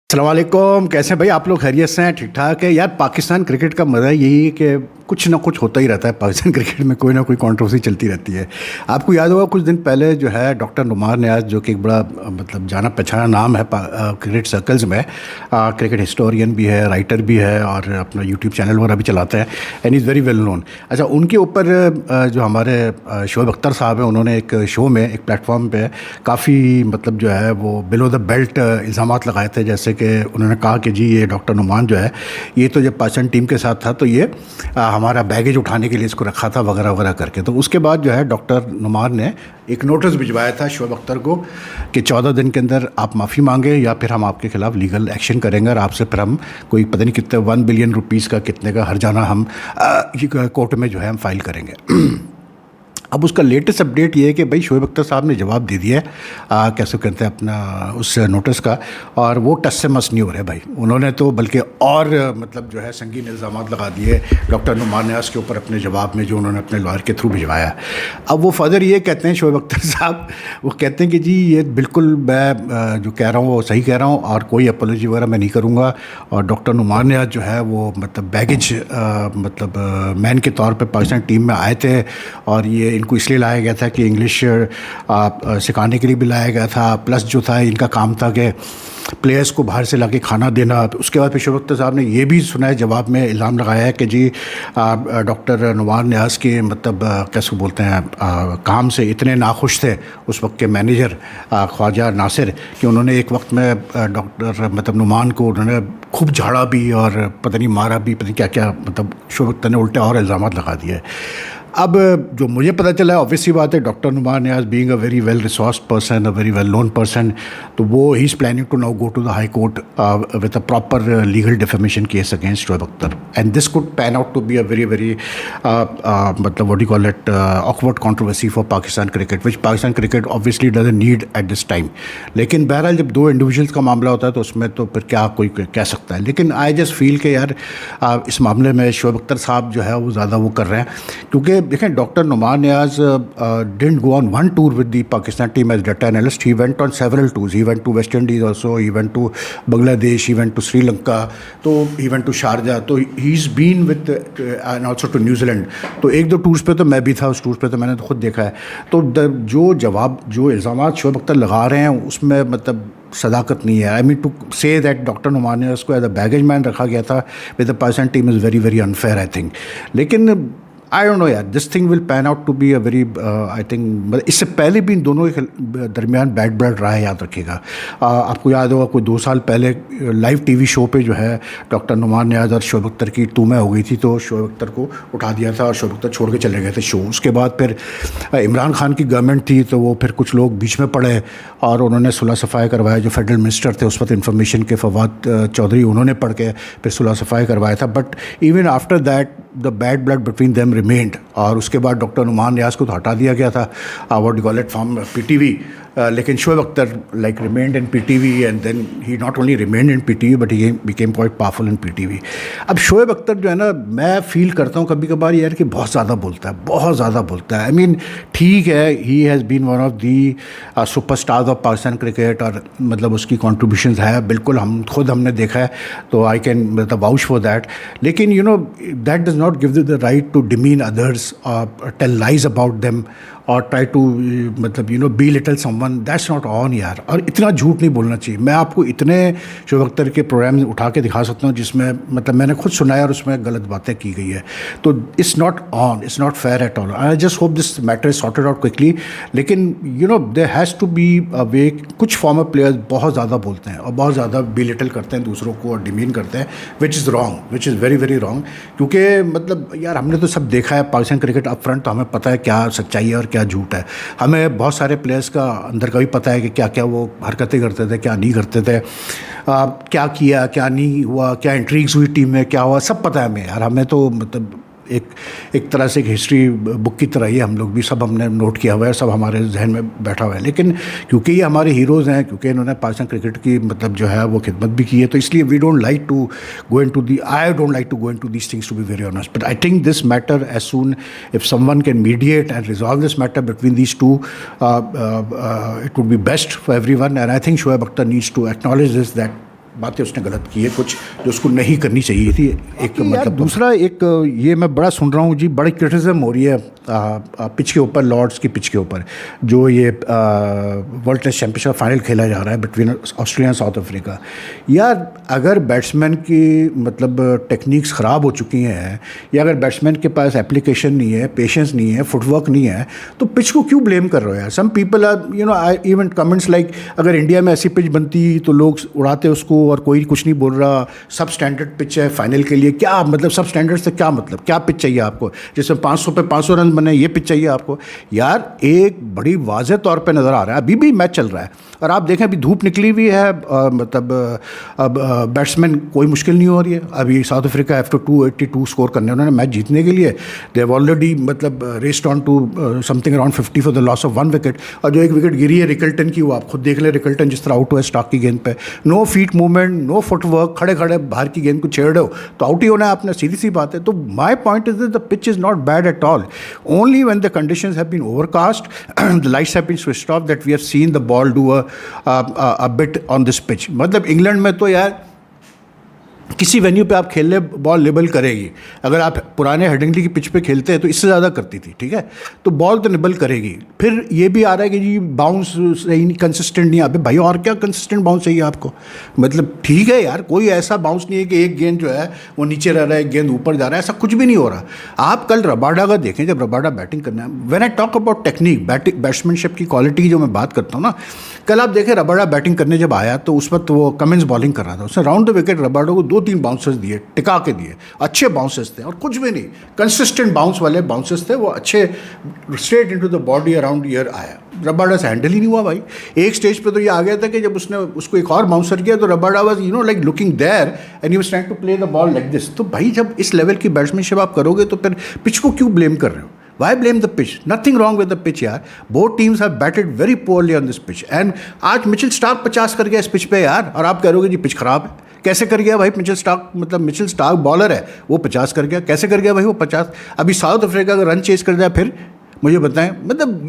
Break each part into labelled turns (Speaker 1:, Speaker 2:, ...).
Speaker 1: अस्सलाम वालेकुम। कैसे हैं भाई आप लोग? खैरियत से हैं? ठीक ठाक है यार। पाकिस्तान क्रिकेट का मज़ा यही है कि कुछ ना कुछ होता ही रहता है। पाकिस्तान क्रिकेट में कोई ना कोई कंट्रोवर्सी चलती रहती है। आपको याद होगा कुछ दिन पहले जो है डॉक्टर नुमान नियाज़, जो कि एक बड़ा मतलब जाना पहचाना नाम है क्रिकेट सर्कल्स में, क्रिकेट हिस्टोरियन भी है, राइटर भी है और अपना यूट्यूब चैनल वगैरह भी चलाते हैं and is very well known. अच्छा, उनके ऊपर जो हमारे शोएब अख्तर साहब हैं, उन्होंने एक शो में एक प्लेटफॉर्म पे काफ़ी मतलब जो है वो बिलो द बेल्ट इल्ज़ामात लगाए थे। जैसे कि उन्होंने कहा कि जी ये डॉक्टर नुमान जो है ये तो जब पाकिस्तान टीम के साथ था तो ये हमारा बैगेज उठाने के लिए इसको रखा था वगैरह वगैरह करके। तो उसके बाद जो है डॉक्टर नुमान ने एक नोटिस भिजवाया था शोएब अख्तर को कि 14 दिन के अंदर आप माफ़ी मांगे या फिर हम आपके खिलाफ लीगल एक्शन करेंगे और आपसे फिर हम कोई पता नहीं कितने 1 बिलियन रुपीज़ का कितने का हर्जाना हम कोर्ट में जो है हम फाइल करेंगे। अब उसका लेटेस्ट अपडेट ये है कि भाई शोएब अख्तर साहब ने जवाब दे दिया है, कैसे कहते हैं अपना उस नोटिस का, और वो टस से मस नहीं हो रहे भाई। उन्होंने तो बल्कि और मतलब जो है संगीन इल्ज़ामात लगा दिए डॉक्टर नुमान नियाज़ के ऊपर अपने जवाब में, जो उन्होंने अपने लॉयर के थ्रू भिजवाया। अब वो फर्दर ये कहते हैं शोएब अख्तर साहब, वो कहते हैं कि जी ये बिल्कुल मैं जो कह रहा हूँ वो सही कह रहा हूँ और कोई अपॉलॉजी वगैरह मैं नहीं करूँगा। और डॉक्टर नुमान नियाज़ जो है वो मतलब बैगेज मतलब मैन के तौर पर पाकिस्तान टीम में आए थे और ये इनको इसलिए लाया गया था कि इंग्लिश सिखाने के लिए भी लाया गया था, प्लस जो था इनका काम था कि प्लेयर्स को बाहर से लाके खाना देना। उसके बाद फिर शोएब अख्तर साहब ने ये भी सुना है, जवाब में इल्ज़ाम लगाया है कि जी डॉक्टर नुमान नियाज़ के मतलब कैसे बोलते हैं काम से इतने नाखुश थे उस वक्त के मैनेजर ख्वाजा नासिर कि उन्होंने एक वक्त में डॉक्टर मतलब नुमान को उन्होंने खूब झाड़ा भी और पता नहीं मारा भी, पता नहीं क्या क्या, मतलब शोएब अख्तर ने उल्टे और इल्ज़ाम लगा दिए। अब जो मुझे पता चला है, ऑब्वियसली बात है, doctor Numan Niaz being a very well resourced person, a very well known person, तो वो he is planning to now go to the high court with a proper legal defamation case against Shoaib Akhtar, and this could pan out to be a very very मतलब what you call it awkward controversy for Pakistan cricket, which Pakistan cricket obviously doesn't need at this time. लेकिन बहरहाल जब दो individuals का मामला होता है तो उसमें तो फिर क्या कोई कह सकता है। लेकिन आई जस्ट फील के यार इस मामले में शोएब अख्तर साहब जो है वो ज़्यादा वो कर रहे हैं, क्योंकि देखें doctor Numan Niaz didn't go on one tour with the Pakistan team as data analyst. He went on several tours. He went to West Indies also. He went to Bangladesh. He went to Sri Lanka. तो he went to Sharjah. तो he's been with and also to New Zealand. तो एक दो tours पे तो मैं भी था, उस टूर्स पे तो मैंने तो खुद देखा है। तो जो इल्ज़ामात शोएब अख्तर लगा रहे हैं उसमें मतलब सदाकत नहीं है। I mean to say that doctor Numan Niaz को एज अ बैगेज मैन रखा गया था with the Pakistan team is very very unfair I think. लेकिन आई डोंट नो यार, this thing will pan out to be a very I think, इससे पहले भी इन दोनों के दरमियान बैड ब्लड रहा है, याद रखिएगा। आपको याद होगा कोई 2 साल पहले लाइव टीवी शो पे जो है डॉक्टर नुमान नियाज़ और शोएब अख्तर की तू मैं हो गई थी, तो शोएब अख्तर को उठा दिया था और शोएब अख्तर छोड़ के चले गए थे शो। उसके बाद फिर इमरान खान की गवर्नमेंट थी तो वो फिर कुछ लोग बीच में पड़े और उन्होंने सुलह सफ़ाई करवाया। जो फेडरल मिनिस्टर थे उस वक्त इंफॉर्मेशन के फवाद चौधरी, उन्होंने पढ़ के फिर सुलह सफ़ाई करवाया था। But even after that the bad blood between them remained, और उसके बाद डॉक्टर नुमान नियाज़ को तो हटा दिया गया था what you call it from PTV, लेकिन Shoaib Akhtar like remained in PTV and then he not only remained in PTV but he became quite powerful in PTV. अब शोएब अख्तर जो है ना, मैं फील करता हूँ कभी कभार यार कि बहुत ज़्यादा बोलता है, बहुत ज़्यादा बोलता है। आई मीन ठीक है, he has been one of the superstars of Pakistan cricket और मतलब उसकी कॉन्ट्रीब्यूशंस है बिल्कुल, हमने देखा है, तो आई कैन मतलब वाउच फॉर दैट। लेकिन you know that does not give the right to demean others, tell lies about them और ट्राई टू मतलब you know belittle someone, that's not on यार। और इतना झूठ नहीं बोलना चाहिए। मैं आपको इतने शोएब अख्तर के प्रोग्राम उठा के दिखा सकता हूँ जिसमें मतलब मैंने खुद सुनाया और उसमें गलत बातें की गई है। तो it's not on, it's not fair at all. I just hope this matter is sorted out quickly. लेकिन you know there has to be a way. कुछ फॉर्मर प्लेयर्स बहुत ज़्यादा बोलते हैं और बहुत ज़्यादा बी लिटल करते हैं दूसरों को और डिमीन करते हैं, which is wrong, which is very very wrong. क्योंकि मतलब यार हमने तो सब देखा है पाकिस्तान क्रिकेट अप फ्रंट, तो हमें पता है क्या सच्चाई है और क्या झूठ है। हमें बहुत सारे प्लेयर्स का अंदर का भी पता है कि क्या क्या वो हरकतें करते थे, क्या नहीं करते थे, क्या किया क्या नहीं हुआ, क्या इंट्रीग्स हुई टीम में, क्या हुआ, सब पता है हमें यार। हमें तो मतलब एक तरह से एक हिस्ट्री बुक की तरह ही हम लोग भी सब हमने नोट किया हुआ है, सब हमारे जहन में बैठा हुआ है। लेकिन क्योंकि ये हमारे हीरोज़ हैं, क्योंकि इन्होंने पाकिस्तान क्रिकेट की मतलब जो है वो खिदमत भी की है, तो इसलिए we don't like to go into the I don't like to go into these things to be very honest. But I think this matter as soon if someone can mediate and resolve this matter between these two, it would be best for everyone. And I think Shoaib Akhtar needs to acknowledge this that बातें उसने गलत की है, कुछ जो उसको नहीं करनी चाहिए थी। एक मतलब दूसरा एक ये मैं बड़ा सुन रहा हूँ जी, बड़ी क्रिटिसिज्म हो रही है पिच के ऊपर, लॉर्ड्स की पिच के ऊपर, जो ये वर्ल्ड टेस्ट चैंपियनशिप फाइनल खेला जा रहा है बिटवीन ऑस्ट्रेलिया और साउथ अफ्रीका। यार अगर बैट्समैन की मतलब टेक्निक्स ख़राब हो चुकी हैं, या अगर बैट्समैन के पास एप्लीकेशन नहीं है, पेशेंस नहीं है, फुटवर्क नहीं है, तो पिच को क्यों ब्लेम कर रहे हो यार? Some people are I even comments like अगर इंडिया में ऐसी पिच बनती तो लोग उड़ाते उसको और कोई कुछ नहीं बोल रहा, सब स्टैंडर्ड पिच है फाइनल के लिए। क्या मतलब सब स्टैंडर्ड से क्या मतलब, क्या पिच चाहिए आपको? जिसमें 500 पे 500 रन बने, ये पिच चाहिए आपको? यार एक बड़ी वाज़ेह तौर पे नज़र आ रहा है, अभी भी मैच चल रहा है और आप देखें अभी धूप निकली हुई है, मतलब अब बैट्समैन कोई मुश्किल नहीं हो रही है। अभी South Africa have to 282 score करने, उन्होंने मैच जीतने के लिए दे हैव ऑलरेडी मतलब raced on to something around 50 for the loss of 1 wicket. और जो एक विकेट गिरी है रिकल्टन की, वो आप खुद देख ले, रिकल्टन जिस तरह आउट हुआ है स्टॉक की गेंद पे, no feet movement, no footwork, खड़े खड़े बाहर की गेंद को छेड़ रहे हो तो आउट ही होना है आपने, सीधी सी बात है। तो my point is that the pitch is not bad at all, only when the conditions have been overcast, the lights have been switched off, that we have seen the ball do a bit on this pitch. मतलब England में तो यार किसी venue पे आप खेल ले ball nibble करेगी। अगर आप पुराने हेडिंगली की पिच पे खेलते हैं तो इससे ज़्यादा करती थी, ठीक है? तो बॉल तो निबल करेगी। फिर ये भी आ रहा है कि जी बाउंस सही नहीं, कंसिस्टेंट नहीं। अबे भाई और क्या कंसिस्टेंट बाउंस चाहिए आपको? मतलब ठीक है यार, कोई ऐसा बाउंस नहीं है कि एक गेंद जो है वो नीचे रह रहा है, एक गेंद ऊपर जा रहा है, ऐसा कुछ भी नहीं हो रहा। आप कल रबाडा का देखें, जब रबाडा बैटिंग करना है, when I talk about technique, batsmanship की क्वालिटी की जो मैं बात करता हूँ ना, कल आप देखें रबाडा बैटिंग करने जब आया तो उस वक्त वो कमिंस बॉलिंग कर रहा था, उसने राउंड द विकेट रबाडा को 2-3 बाउंसर्स दिए, टिका के दिए, अच्छे बाउंसर्स थे और कुछ भी नहीं, कंसिस्टेंट बाउंस वाले बाउंसर्स थे, वो अच्छे straight into the body around year आया। रबाडा से हैंडल ही नहीं हुआ भाई। एक स्टेज पे तो ये आ गया था कि जब उसने उसको एक और बाउंसर किया तो Rabada was like looking there and he was trying to play the ball like this. तो भाई जब इस लेवल की बैट्समैनशिप आप करोगे तो फिर पिच को क्यों ब्लेम कर रहे हो? Why blame the pitch? Nothing wrong with the pitch यार. Both teams have batted very poorly on this pitch. And आज मिचेल स्टार्क 50 कर गया इस पिच पे यार, और आप कह रहे हो जी पिच खराब है। कैसे कर गया भाई मिचेल स्टार्क? मतलब मिचेल स्टार्क बॉलर है, वो 50 कर गया। कैसे कर गया भाई वो 50? अभी साउथ अफ्रीका का रन चेज कर दिया, फिर मुझे बताएं। मतलब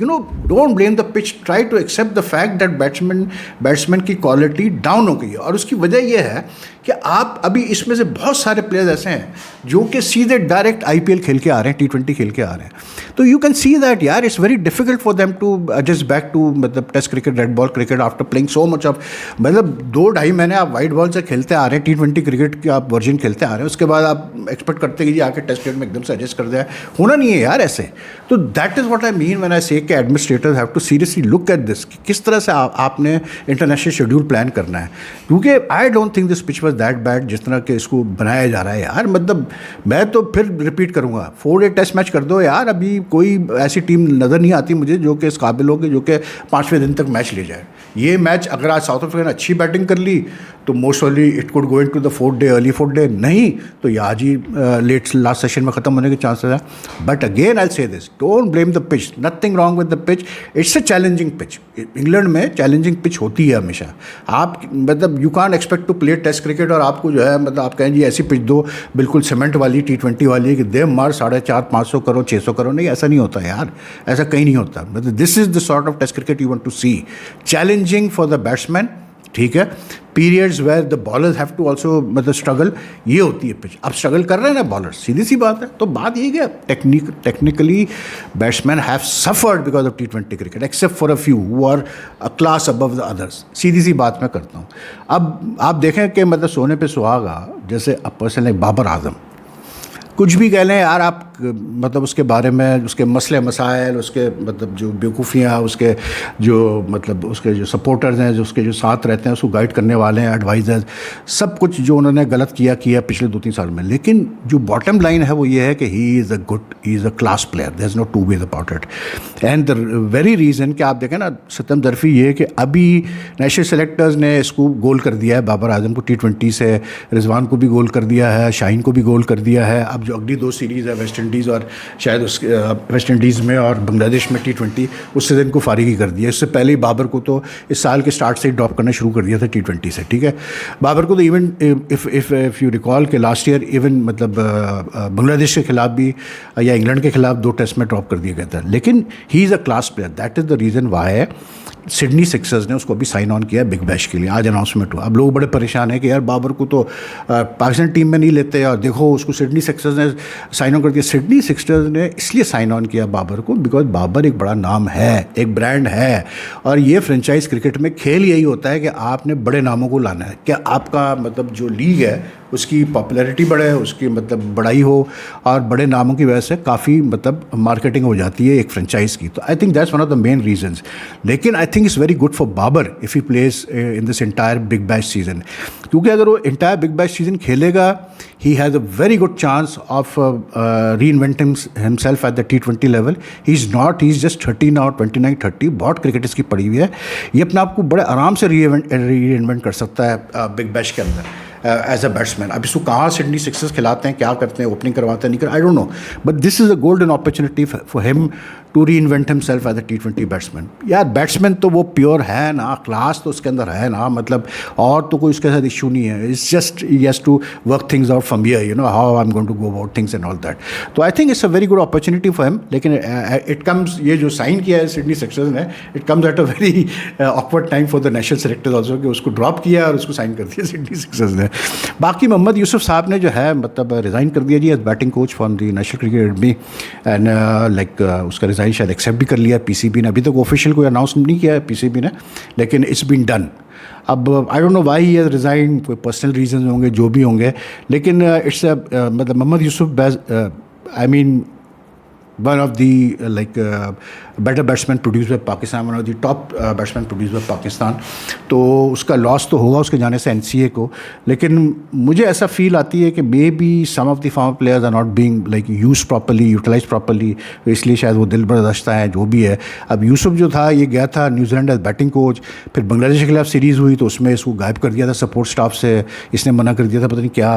Speaker 1: don't blame the pitch, try to accept the fact that batsman की क्वालिटी डाउन हो गई है। और उसकी वजह यह है कि आप अभी इसमें से बहुत सारे प्लेयर्स ऐसे हैं जो कि सीधे डायरेक्ट IPL खेल के आ रहे हैं, T20 खेल के आ रहे हैं। तो यू कैन सी दैट यार it's very difficult for them to adjust back to मतलब test cricket, red ball cricket after playing so much of, मतलब 2-2.5 महीने आप वाइट बॉल से खेलते आ रहे हैं, T20 क्रिकेट की आप वर्जन खेलते आ रहे हैं, उसके बाद आप एक्सपेक्ट करते हैं कि जी आके टेस्ट क्रिकेट में एकदम से एडजस्ट कर दिया। होना नहीं है यार ऐसे। तो that is what I mean when I say कि administrators have to seriously look at this, किस तरह से आपने इंटरनेशनल शेड्यूल प्लान करना है। क्योंकि I don't think this pitch was that bad जिस तरह के इसको बनाया जा रहा है यार। मतलब मैं तो फिर रिपीट करूँगा, 4 डे टेस्ट मैच कर दो यार। अभी कोई ऐसी टीम नज़र नहीं आती मुझे जो कि इस काबिल हो कि जो कि 5वें दिन तक मैच ले जाए। ये मैच अगर आज साउथ अफ्रीका ने अच्छी बैटिंग कर ली तो most ऑफली it could go into the 4th day, early 4th day. नहीं तो ये आज ही लेट लास्ट सेशन में ख़त्म होने के चांसेस हैं। But again I say this, don't blame the pitch, nothing wrong with the pitch, it's a challenging pitch. England में चैलेंजिंग पिच होती है हमेशा। आप मतलब you can't expect to play test cricket और आपको जो है मतलब आप कहें जी ऐसी पिच दो बिल्कुल सीमेंट वाली T20 वाली कि दे मार 450-500 करो 600 करो। नहीं, ऐसा नहीं होता यार, ऐसा कहीं नहीं होता। मतलब this is the sort of test cricket you want to see, challenging for the batsman, ठीक है। Periods where the bowlers have to also मतलब स्ट्रगल, ये होती है पिच। अब स्ट्रगल कर रहे हैं ना बॉलर, सीधी सी बात है। तो बात ये है technically batsman have suffered because of T20 cricket except for a few who are a class above the others. सीधी सी बात मैं करता हूँ। अब आप देखें कि मतलब सोने पे सुहागा, जैसे a person like Babar Azam, कुछ भी कह लें यार आप, मतलब उसके बारे में, उसके मसले मसाइल, उसके मतलब जो बेवकूफ़ियाँ, उसके जो मतलब उसके जो सपोर्टर्स हैं, जो उसके जो साथ रहते हैं, उसको गाइड करने वाले हैं, एडवाइज़र्स, सब कुछ जो उन्होंने गलत किया पिछले 2-3 साल में। लेकिन जो बॉटम लाइन है वो ये है कि he is a class player, there is no two ways about it. And the very reason कि आप देखें ना सत्यम दरफी, ये है कि अभी नेशनल सेलेक्टर्स ने इसको गोल कर दिया है बाबर आजम को T20 से, रिजवान को भी गोल कर दिया है, शाहीन को भी गोल कर दिया है। अब जो अगली 2 सीरीज़ है वेस्ट इंडीज़ और शायद उसके वेस्ट इंडीज़ में और बांग्लादेश में T20, उससे दिन को फारिगी कर दिया। इससे पहले ही बाबर को तो इस साल के स्टार्ट से ही ड्रॉप करना शुरू कर दिया था T20 से, ठीक है। बाबर को तो इवन इफ़ यू रिकॉल के लास्ट ईयर इवन मतलब बांग्लादेश के खिलाफ भी या इंग्लैंड के खिलाफ 2 टेस्ट में ड्रॉप कर दिया गया था। लेकिन ही is a class player, that is the reason why है सिडनी सिक्सर्स ने उसको अभी साइन ऑन किया बिग बैश के लिए, आज अनाउंसमेंट हुआ। अब लोग बड़े परेशान हैं कि यार बाबर को तो पाकिस्तान टीम में नहीं लेते और देखो उसको सिडनी सिक्सर्स ने साइन ऑन कर दिया। सिडनी सिक्सर्स ने इसलिए साइन ऑन किया बाबर को बिकॉज बाबर एक बड़ा नाम है, एक ब्रांड है, और ये फ्रेंचाइज क्रिकेट में खेल यही होता है कि आपने बड़े नामों को लाना है, कि आपका मतलब जो लीग है उसकी पॉपुलैरिटी बढ़े, उसकी मतलब बड़ाई हो, और बड़े नामों की वजह से काफ़ी मतलब मार्केटिंग हो जाती है एक फ्रेंचाइज की। तो I think that's one of the main reasons. लेकिन I think it's very good for Babar if he plays in this entire Big Bash season, क्योंकि अगर वो इंटायर बिग बैश सीजन खेलेगा he has a very good chance of reinventing himself at the T20 level. He's just 30 now, 29, 30, बहुत cricket इसकी पड़ी हुई है, ये अपने आप को बड़े आराम से रीइन्वेंट कर सकता है बिग बैश के अंदर एज अ बैट्समैन। अब इसको कहाँ सिडनी सिक्सर्स खिलाते हैं, क्या करते हैं, ओपनिंग करवाते हैं, नहीं कर, I don't know, but this is a golden opportunity for him to reinvent himself as a T20 batsman. यार बैट्समैन तो वो प्योर है ना, क्लास तो उसके अंदर है ना, मतलब और तो कोई उसके साथ इशू नहीं है। It's just he has to work things out from here, you know how I am going to go about things and all that. तो I think it's a very good opportunity for him. लेकिन it comes, ये जो sign किया है Sydney Sixers ने, it comes at a very awkward time for the national selectors also, कि उसको drop किया और उसको साइन कर दिया सिडनी सिक्सर्स ने। बाकी मोहम्मद यूसुफ साहब ने जो है मतलब रिज़ाइन कर दिया जी as batting coach from the national cricket academy, and like उसका रिज़ाइन शायद एक्सेप्ट भी कर लिया पीसीबी ने। अभी तक ऑफिशियल कोई अनाउंस नहीं किया है पीसीबी ने, लेकिन इट्स बीन डन। अब I don't know why he has resign, कोई पर्सनल रीजन होंगे जो भी होंगे, लेकिन इट्स मतलब Mohammad Yusuf I mean one of the better batsmen produced by Pakistan, one of the top batsmen produced by Pakistan. तो उसका लॉस तो होगा उसके जाने से एनसीए को, लेकिन मुझे ऐसा फील आती है कि maybe some of the former players are not being like used properly, utilize properly, इसलिए शायद वो दिल बर्दाश्ता है जो भी है। अब यूसुफ जो था ये गया था न्यूजीलैंड एज बैटिंग कोच, फिर बांग्लादेश के खिलाफ सीरीज़ हुई तो उसमें इसको गायब कर दिया था सपोर्ट स्टाफ से, इसने मना कर दिया था पता नहीं क्या।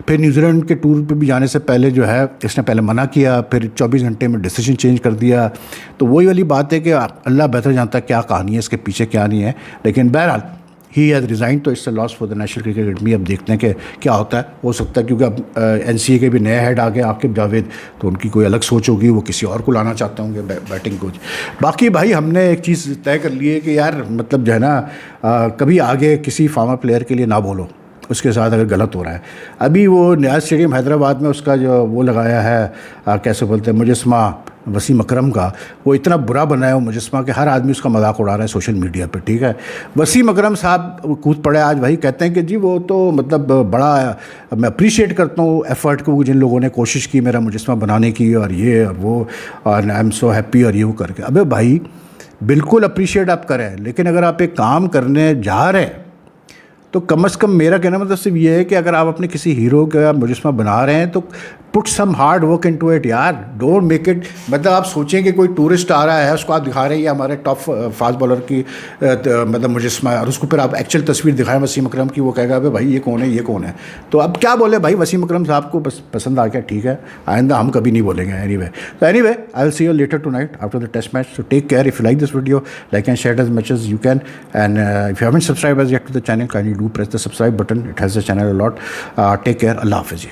Speaker 1: फिर न्यूजीलैंड के टूर पर भी जाने से पहले जो है इसने पहले मना किया, फिर 24 घंटे में डिसीजन चेंज कर दिया। तो वही वाली बात है कि अल्लाह बेहतर जानता है क्या कहानी है इसके पीछे, क्या नहीं है। लेकिन बहरहाल ही हैज़ रिज़ाइन, तो it's a loss for the national cricket academy. अब देखते हैं कि क्या होता है। हो सकता है क्योंकि अब एनसीए के भी नए हेड आ गए आकिब जावेद, तो उनकी कोई अलग सोच होगी, वो किसी और को लाना चाहते होंगे बैटिंग कोच। बाकी भाई हमने एक चीज़ तय कर ली है कि यार मतलब जो है ना कभी आगे किसी फार्मर प्लेयर के लिए ना बोलो उसके साथ अगर गलत हो रहा है। अभी वो न्याज स्टेडियम हैदराबाद में उसका जो वो लगाया है कैसे बोलते हैं मुजस्मा वसीम अकरम का, वो इतना बुरा बनाया वो मुजस्मा कि हर आदमी उसका मजाक उड़ा रहा है सोशल मीडिया पे, ठीक है। वसीम अकरम साहब कूद पड़े आज भाई, कहते हैं कि जी वो तो मतलब बड़ा मैं अप्रिशिएट करता हूँ एफ़र्ट को जिन लोगों ने कोशिश की मेरा मुजस्मा बनाने की, और ये और वो, और आई एम सो हैप्पी और ये वो करके। अबे भाई बिल्कुल अप्रिशिएट आप करें, लेकिन अगर आप एक काम करने जा रहे हैं तो कम से कम मेरा कहना मतलब सिर्फ ये है कि अगर आप अपने किसी हीरो का मुजस्मा बना रहे हैं तो put some hard work into it यार, डोंट मेक इट मतलब आप सोचें कि कोई टूरिस्ट आ रहा है उसको आप दिखा रहे हैं हमारे टॉप फास्ट बॉलर की मतलब मुजस्मा है, और उसको फिर आप एक्चुअल तस्वीर दिखाएं वसीम अकरम की, वो कहेगा अबे भाई ये कौन है, ये कौन है। तो अब क्या बोले भाई, वसीम अकरम साहब को बस पसंद आ गया, ठीक है, आइंदा हम कभी नहीं बोलेंगे। Anyway I will see you later tonight after the test match, so take care. If you like this video, like and share as much as you can, and if you haven't subscribed as yet to the channel, kindly do press the subscribe button. It helps the channel a lot. Take care. Allah Hafiz.